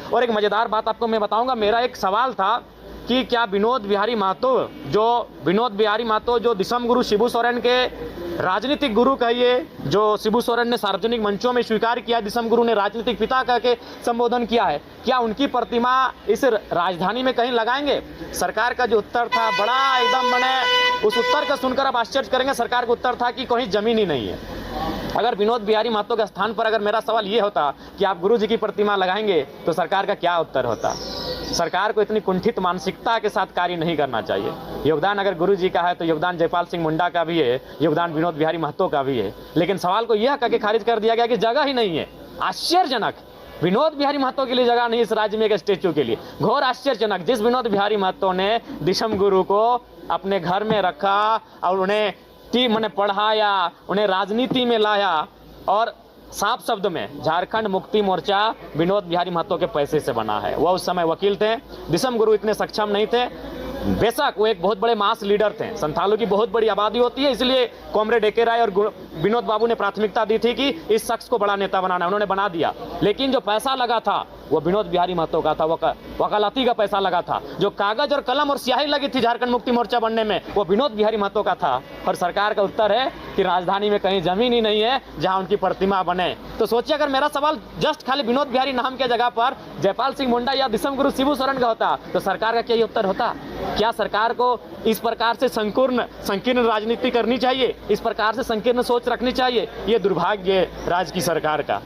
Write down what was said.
और एक मज़ेदार बात आपको मैं बताऊंगा, मेरा एक सवाल था कि क्या विनोद बिहारी महतो जो दिसम गुरु शिबू सोरेन के राजनीतिक गुरु कहिए, जो शिबू सोरेन ने सार्वजनिक मंचों में स्वीकार किया, दिसम गुरु ने राजनीतिक पिता कह के संबोधन किया है, क्या उनकी प्रतिमा इस राजधानी में कहीं लगाएंगे? सरकार का जो उत्तर था बड़ा एकदम मैंने उस उत्तर को सुनकर आप आश्चर्य करेंगे। सरकार का उत्तर था कि कहीं जमीन ही नहीं है। अगर विनोद बिहारी महतो के स्थान पर अगर मेरा सवाल ये होता कि आप गुरु जी की प्रतिमा लगाएंगे तो सरकार का क्या उत्तर होता? सरकार को इतनी कुंठित मानसिकता के साथ कार्य नहीं करना चाहिए। योगदान अगर गुरु जी का है तो योगदान जयपाल सिंह मुंडा का भी है, योगदान विनोद बिहारी महतो का भी है, लेकिन सवाल को यह कह के खारिज कर दिया गया कि जगह ही नहीं है। आश्चर्यजनक, विनोद बिहारी महतो के लिए जगह नहीं इस राज्य में एक स्टेचू के लिए, घोर आश्चर्यजनक। जिस विनोद बिहारी महतो ने दिसम गुरु को अपने घर में रखा और उन्हें मैंने पढ़ाया, उन्हें राजनीति में लाया, और साफ शब्द में झारखंड मुक्ति मोर्चा विनोद बिहारी महतो के पैसे से बना है। वह उस समय वकील थे, दिसम गुरु इतने सक्षम नहीं थे। बेशक वो एक बहुत बड़े मास लीडर थे, संथालों की बहुत बड़ी आबादी होती है, इसलिए कॉमरेड ए के राय और विनोद बाबू ने प्राथमिकता दी थी कि इस शख्स को बड़ा नेता बनाना, उन्होंने बना दिया। लेकिन जो पैसा लगा था वो विनोद बिहारी महतो का था, वकालती का पैसा लगा था। जो कागज और कलम और स्याही लगी थी झारखंड मुक्ति मोर्चा बनने में वो विनोद बिहारी महतो का था। और सरकार का उत्तर है कि राजधानी में कहीं जमीन ही नहीं है जहां उनकी प्रतिमा बने। तो सोचिए अगर मेरा सवाल जस्ट खाली विनोद बिहारी नाम के जगह पर जयपाल सिंह मुंडा या दिसम गुरु शिबू सोरेन का होता तो सरकार का क्या उत्तर होता? क्या सरकार को इस प्रकार से संकीर्ण राजनीति करनी चाहिए? इस प्रकार से संकीर्ण सोच रखनी चाहिए? ये दुर्भाग्य राज्य की सरकार का।